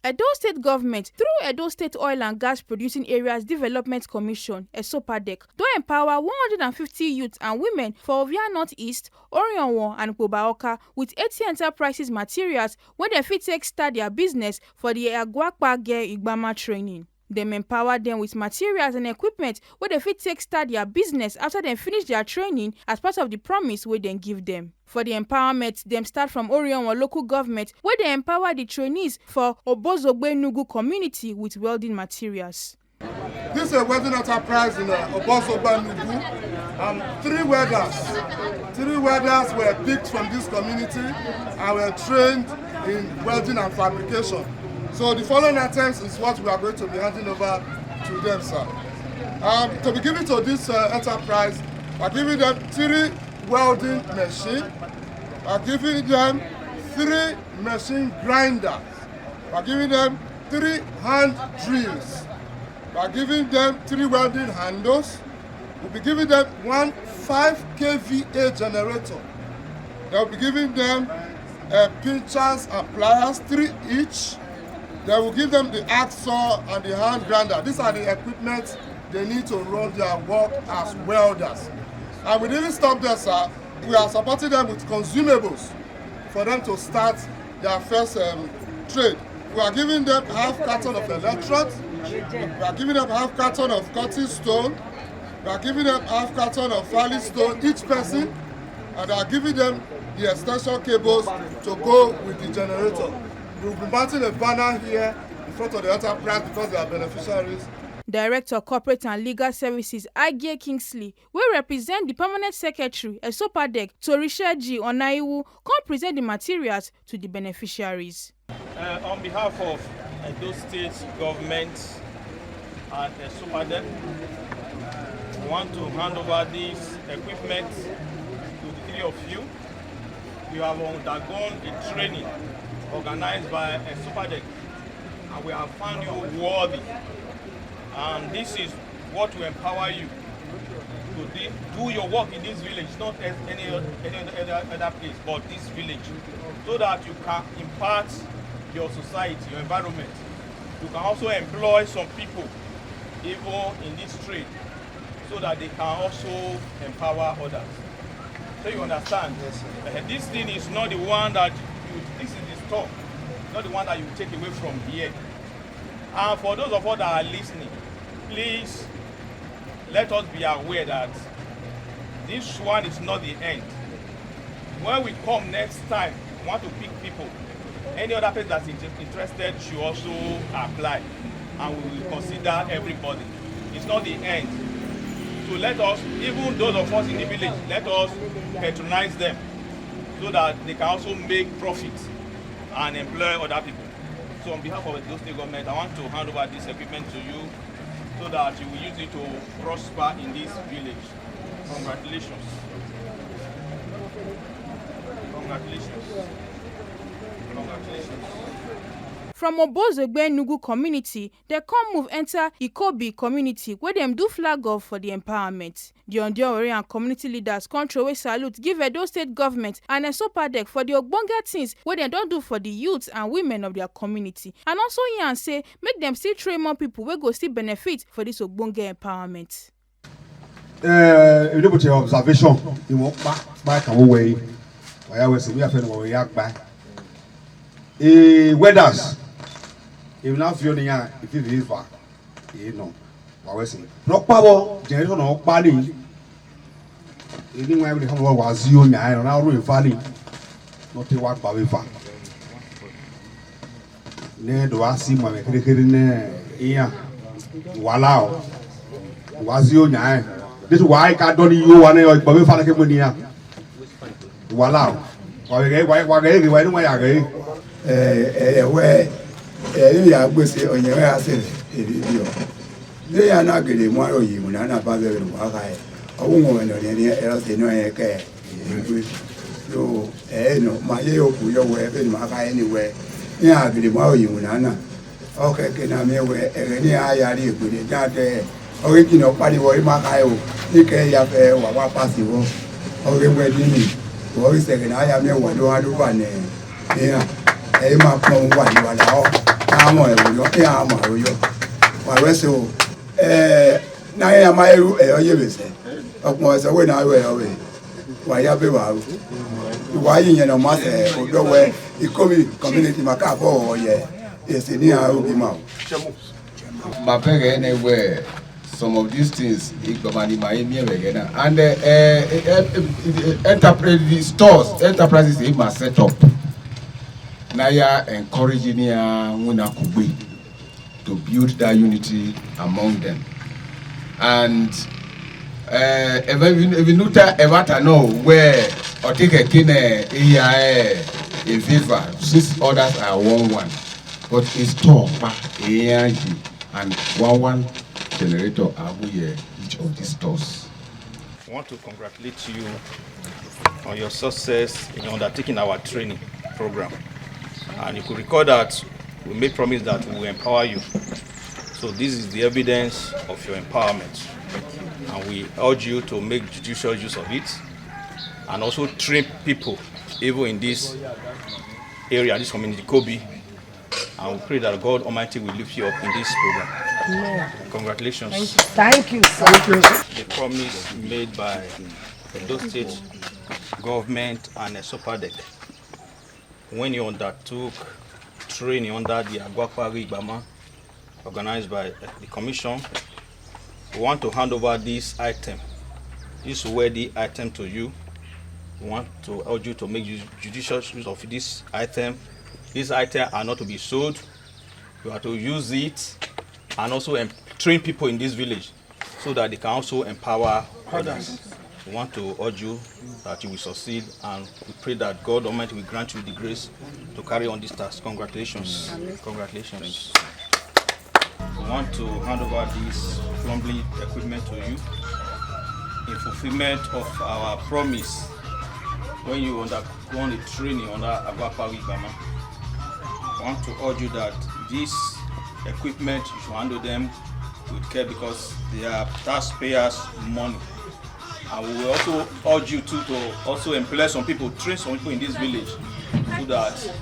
Edo State Government, through Edo State Oil and Gas Producing Areas Development Commission, EDSOGPADEC, don empower 150 youths and women for Ovia Northeast, Orhiomwon and Pobaoka with 80 enterprises materials when they fit take start their business for the Agwakpage Igbama training. Them empower them with materials and equipment where they fit take start their business after they finish their training as part of the promise where they give them. For the empowerment, them start from Orhiomwon local government where they empower the trainees for EDSOGPADEC community with welding materials. This is a welding enterprise in EDSOGPADEC. Three welders were picked from this community and were trained in welding and fabrication. So the following items is what we are going to be handing over to them, sir. To be given to this enterprise, we are giving them 3 welding machines. We are giving them 3 machine grinders. We are giving them 3 hand drills. We are giving them 3 welding handles. We'll be giving them 1 5 kVA generator. They'll be giving them pinchers and pliers, 3 each. They will give them the hacksaw and the hand grinder. These are the equipment they need to run their work as welders. And we didn't stop there, sir. We are supporting them with consumables for them to start their first trade. We are giving them half carton of electrodes. We are giving them half carton of cutting stone. We are giving them half carton of filing stone, each person. And we are giving them the extension cables to go with the generator. We'll be mounting a banner here in front of the enterprise because they are beneficiaries. Director Corporate and Legal Services Ige Kingsley, will represent the Permanent Secretary EDSOGPADEC Torisha G. Onaiwu, come present the materials to the beneficiaries. On behalf of Edo State Government and EDSOGPADEC, we want to hand over this equipment to the 3 of you. You have undergone a training organized by EDSOGPADEC, and we have found you worthy. And this is what will empower you to do your work in this village, not any other place, but this village, so that you can impart your society, your environment. You can also employ some people, even in this trade, so that they can also empower others. So you understand? Yes, this thing is not the one that this is the stuff, not the one that you take away from here. And for those of us that are listening, please let us be aware that this one is not the end. When we come next time, we want to pick people. Any other person that's interested should also apply, and we will consider everybody. It's not the end. So let us, even those of us in the village, let us patronize them so that they can also make profit and employ other people. So on behalf of the Edo State Government, I want to hand over this equipment to you so that you will use it to prosper in this village. Congratulations. Congratulations. Congratulations. From EDSOGPADEC community, they come move enter Ikobi community where them do flag off for the empowerment. The Ondiore community leaders control salute give Edo State Government and EDSOGPADEC for the ogbonge things where they don't do for the youths and women of their community. And also here and say make them still train more people where go still benefit for this ogbonge empowerment. Observation, you walk back away. I always say we have to react back. Weathers. If not feeling if you far, you know, what we say. Rock power, generation of body. Anywhere we come was you, and now we're falling. Not to walk by far. Ne do I see my here? Wow. Was you, this is why I can't do you one of your father came here. Wow. Why ya gbese onye we asịrị ebibi ndị ya na-agịrị mmadụ oyiwu na na-abazere aka ya ọwụnwe nwere onye erọsị n'onye ka egwe so no ma ye okwu yo we ebe ma aka ya niwe ihe agịrị mmadụ oyiwu na na okeke na mewe egeni ayari egwere jade oge kino pariwo ima aka ya ike ya fe wa pasiwo oge mwe dini wo isege na ya mewa do adu ba ne ya ma pon wa ni wa la o amo ewo ke amo aroyo wa wese o na ya ma eru eyo bese okun ese we na we wa ya be wa wa yin na ma se odo we ikomi community maka bo oye ese ni a ogi ma my pege anywhere some of these things and enterprises they must set up now ya encouraging to build that unity among them. And if you know where or take a kine a viva since others are one but it's top and one generator each of these stores. I want to congratulate you on your success in undertaking our training program. And you could recall that we made promise that we will empower you. So this is the evidence of your empowerment. And we urge you to make judicious use of it and also train people even in this area, this community, Kobe. And we pray that God Almighty will lift you up in this program. Amen. Congratulations. Thank you, sir. The promise made by Edo State government and EDSOGPADEC when you undertook training under the Agwapari Ibama organized by the commission. We want to hand over this item, this worthy item to you. We want to urge you to make judicious use of this item. These items are not to be sold. You are to use it and also train people in this village so that they can also empower others. We want to urge you that you will succeed, and we pray that God Almighty will grant you the grace to carry on this task. Congratulations. Congratulations. We want to hand over this plumbing equipment to you in fulfillment of our promise when you undergo the training under Agwapari Ibama. I want to urge you that this equipment, you should handle them with care because they are taxpayers' money. And we will also urge you to also employ some people, train some people in this village so that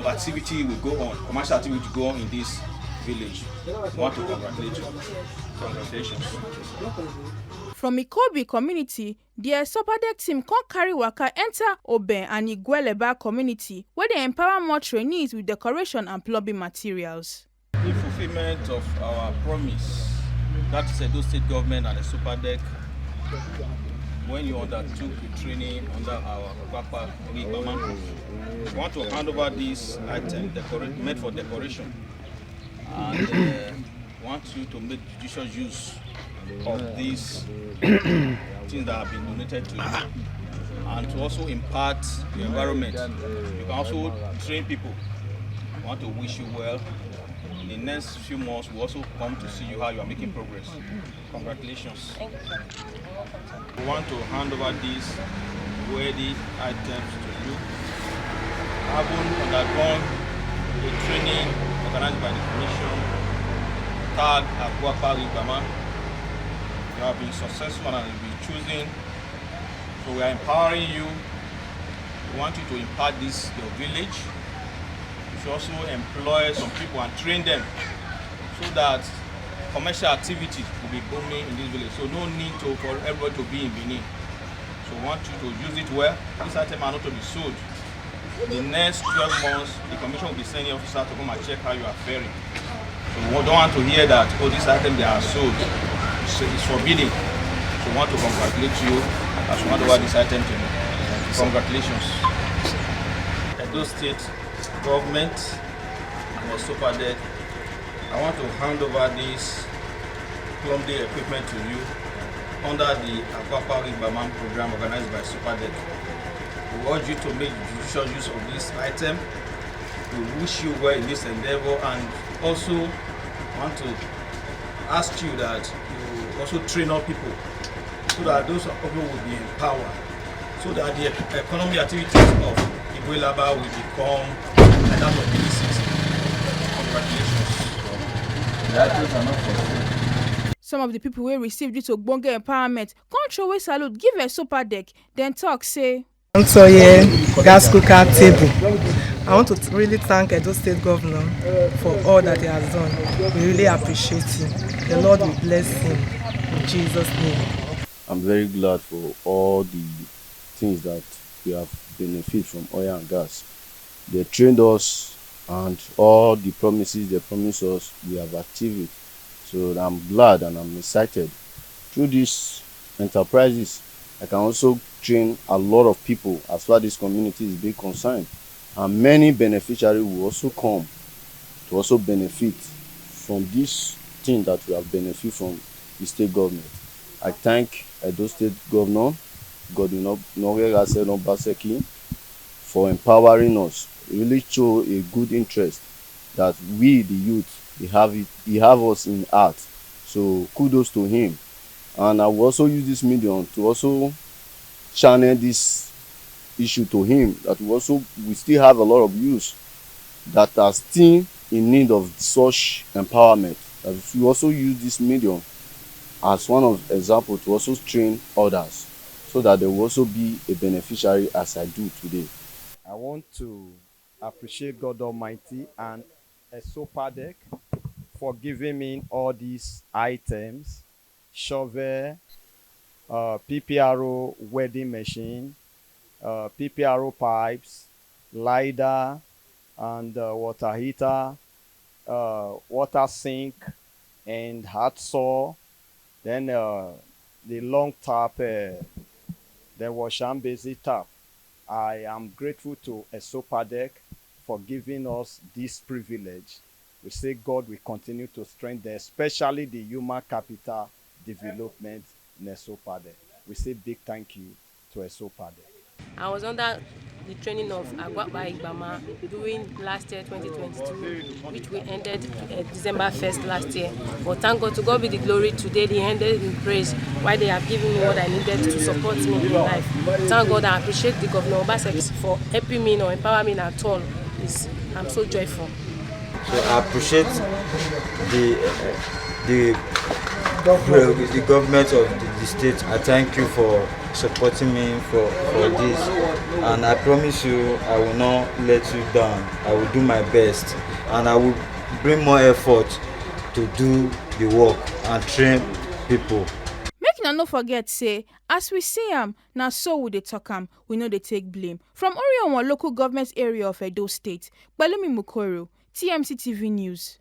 activity will go on, commercial activity will go on in this village. I want to congratulate you. Congratulations. From Ikobi community, the EDSOGPADEC team can carry waka enter Oben and Igweleba community where they empower more trainees with decoration and plumbing materials. The fulfillment of our promise, that is Edo State government and EDSOGPADEC, when you undertook the training under our Papa Ibama, we want to hand over this item made for decoration and want you to make judicious use of these things that have been donated to you and to also impart the environment. You can also train people. We want to wish you well. In the next few months, we'll also come to see you how you are making progress. Congratulations. We want to hand over these worthy items to you. Having undergone a training organized by the commission, tagged Agwapari Ibama, you have been successful and have been chosen. So we are empowering you. We want you to impart this to your village. You should also employ some people and train them so that commercial activity will be booming in this village. So no need for everybody to be in Benin. So we want you to use it well. This item are not to be sold. In the next 12 months, the commission will be sending officers to come and check how you are faring. So we don't want to hear that, oh, this item they are sold. It's forbidden. So we want to congratulate you as we hand over this item to you. Congratulations. Edo State government and EDSOGPADEC, I want to hand over this plumbing equipment to you under the Agwapari Ibama program organized by EDSOGPADEC. We urge you to make judicious use of this item. We wish you well in this endeavor and also want to ask you that you also train up people so that those people will be empowered, so that the economic activities of Igwelaba will become like that of the city. Congratulations. Some of the people who received this ogbonge empowerment come throw away salute, give EDSOGPADEC, then talk say, Gas cooker table. I want to really thank Edo State Governor for all that he has done. We really appreciate him. The Lord will bless him in Jesus' name. I'm very glad for all the things that we have benefited from oil and gas. They trained us, and all the promises they promised us, we have achieved it. So I'm glad and I'm excited. Through these enterprises, I can also train a lot of people as far as this community is being concerned. And many beneficiaries will also come to also benefit from this thing that we have benefited from the state government. I thank Edo State Governor, Godwin Obaseki, for empowering us. It really show a good interest that we, the youth, he have us in heart. So kudos to him. And I will also use this medium to also channel this issue to him, that we still have a lot of youth that are still in need of such empowerment. That we also use this medium as one of example to also train others, so that they will also be a beneficiary as I do today. I want to appreciate God Almighty and EDSOGPADEC for giving me all these items: shovel, PPRO welding machine, PPRO pipes, lidar, and water heater, water sink, and hot saw. Then the long tap, the wash and basic tap. I am grateful to EDSOGPADEC for giving us this privilege. We say God will continue to strengthen, especially the human capital development in EDSOGPADEC. We say big thank you to EDSOGPADEC. I was under the training of Agwapa Igbama during last year, 2022, which we ended December 1st last year. But thank God, to God be the glory, today they ended in praise, while they have given me what I needed to support me in life. Thank God, I appreciate the Governor Obaseki for helping me or empowering me at all. I'm so joyful. So I appreciate the government of the state. I thank you for supporting me for this, and I promise you I will not let you down. I will do my best, and I will bring more effort to do the work and train people. Make una no forget say, as we see am, na so we dey talk am, we no dey take blame. From Orhiomwon local government area of Edo State, Pelumi Mukoro, TMC TV News.